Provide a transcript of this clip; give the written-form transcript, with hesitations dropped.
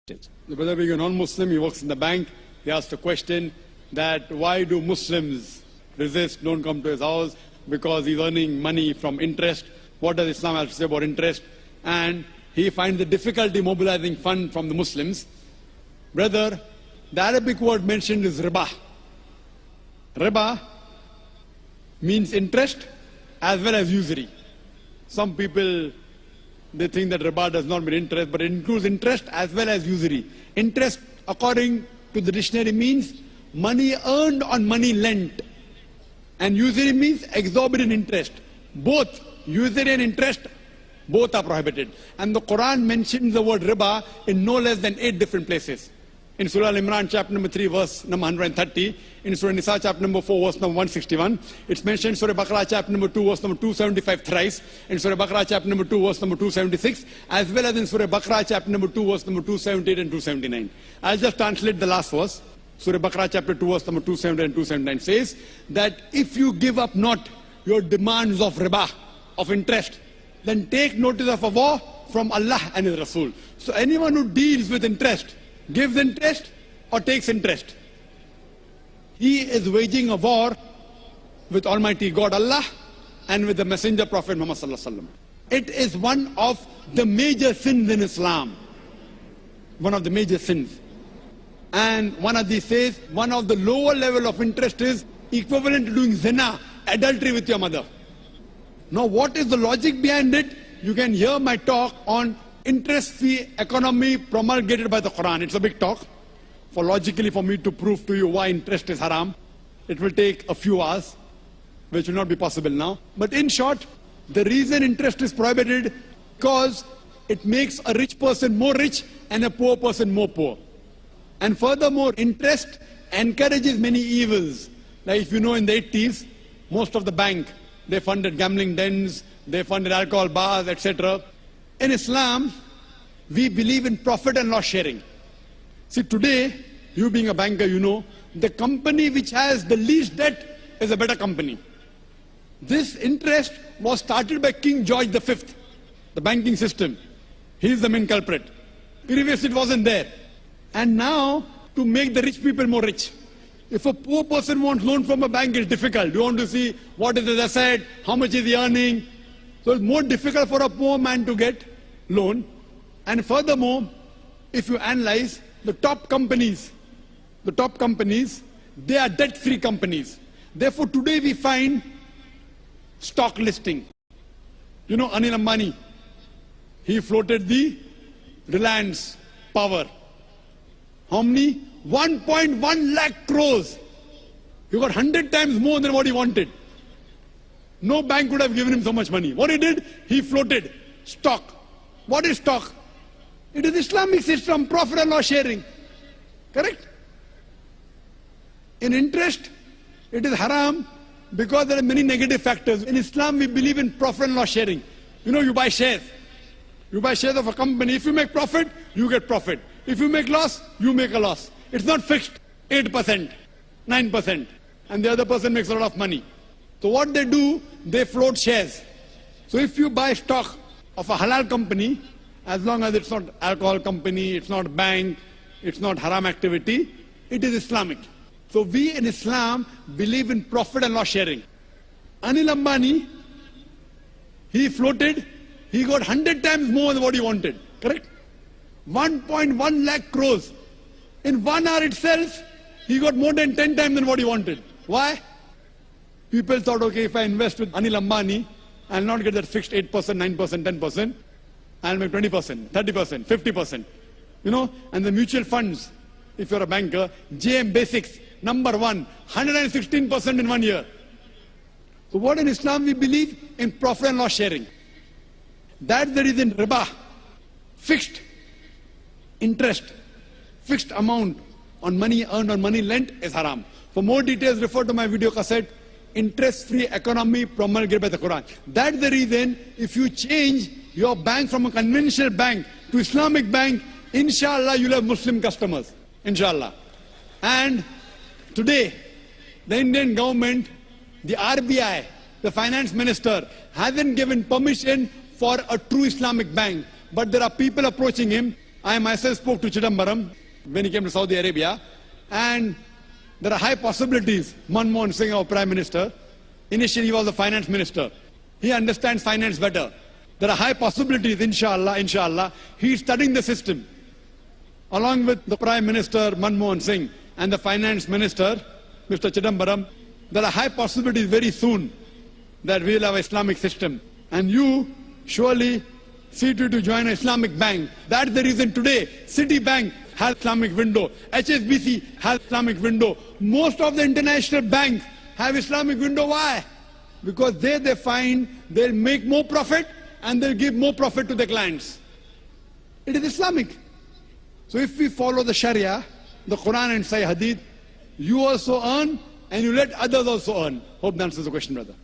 The brother being a non-Muslim, he works in the bank. He asked a question that why do Muslims resist, don't come to his house? Because he's earning money from interest. What does Islam have to say about interest? And he finds the difficulty mobilizing fund from the Muslims. Brother, the Arabic word mentioned is riba. Riba means interest as well as usury. Some people, they think that riba does not mean interest, but it includes interest as well as usury. Interest, according to the dictionary, means money earned on money lent. And usury means exorbitant interest. Both usury and interest, both are prohibited. And the Quran mentions the word riba in no less than 8 different places. In Surah Al-Imran, chapter number 3, verse number 130. In Surah Nisa, chapter number 4, verse number 161. It's mentioned in Surah Baqarah, chapter number 2, verse number 275 thrice. In Surah Baqarah, chapter number 2, verse number 276. As well as in Surah Baqarah, chapter number 2, verse number 278 and 279. I'll just translate the last verse. Surah Baqarah, chapter 2, verse number 278 and 279 says that if you give up not your demands of riba, of interest, then take notice of a war from Allah and His Rasul. So anyone who deals with interest, gives interest or takes interest, he is waging a war with Almighty God Allah and with the Messenger Prophet Muhammad Sallallahu Alaihi Wasallam. It is one of the major sins in Islam. One of the major sins. And one of these says, one of the lower level of interest is equivalent to doing zina, adultery with your mother. Now what is the logic behind it? You can hear my talk on interest-free economy promulgated by the Quran. It's a big talk. Logically for me to prove to you why interest is haram, it will take a few hours, which will not be possible now. But in short, the reason interest is prohibited because it makes a rich person more rich and a poor person more poor. And furthermore, interest encourages many evils. Like if you know in the 80s, most of the bank, they funded gambling dens, they funded alcohol bars, etc. In Islam, we believe in profit and loss sharing. See, today, you being a banker, you know, the company which has the least debt is a better company. This interest was started by King George V, the banking system. He is the main culprit. Previously, it wasn't there. And now, to make the rich people more rich. If a poor person wants loan from a bank, it's difficult. You want to see what is his asset, how much is he earning. So it's more difficult for a poor man to get loan. And furthermore, if you analyze the top companies, they are debt-free companies. Therefore, today we find stock listing. You know, Anil Ambani, he floated the Reliance Power. How many? 1.1 lakh crores. He got 100 times more than what he wanted. No bank would have given him so much money. What he did? He floated stock. What is stock? It is Islamic system, profit and loss sharing. Correct? In interest, it is haram because there are many negative factors. In Islam, we believe in profit and loss sharing. You know, you buy shares. You buy shares of a company. If you make profit, you get profit. If you make loss, you make a loss. It's not fixed 8%, 9%. And the other person makes a lot of money. So what they do, they float shares. So if you buy stock of a halal company, as long as it's not alcohol company, it's not bank, it's not haram activity, it is Islamic. So we in Islam believe in profit and loss sharing. Anil Ambani, he floated, he got 100 times more than what he wanted. Correct? 1.1 lakh crores. In 1 hour itself, he got more than 10 times than what he wanted. Why? People thought, okay, if I invest with Anil Ambani, I'll not get that fixed 8%, 9%, 10%. I'll make 20%, 30%, 50%. You know, and the mutual funds, if you're a banker, JM Basics, number 1, 116% in 1 year. So what in Islam we believe? In profit and loss sharing. That's the reason riba, fixed interest, fixed amount on money earned on money lent is haram. For more details, refer to my video cassette, Interest-Free Economy Promulgated by the Quran. That's the reason if you change your bank from a conventional bank to Islamic bank, inshallah you'll have Muslim customers. Inshallah. And today, the Indian government, the RBI, the finance minister, hasn't given permission for a true Islamic bank. But there are people approaching him, I myself spoke to Chidambaram when he came to Saudi Arabia, and there are high possibilities. Manmohan Singh, our Prime Minister, initially he was the Finance Minister. He understands finance better. There are high possibilities, inshallah. He is studying the system. Along with the Prime Minister, Manmohan Singh, and the Finance Minister, Mr. Chidambaram, there are high possibilities very soon that we will have an Islamic system. And you surely see to join an Islamic bank. That's the reason today Citibank has Islamic window, HSBC has Islamic window. Most of the international banks have Islamic window. Why? Because they find they'll make more profit and they'll give more profit to their clients. It is Islamic. So if we follow the Sharia, the Quran and Sahih Hadith, you also earn and you let others also earn. Hope that answers the question, brother.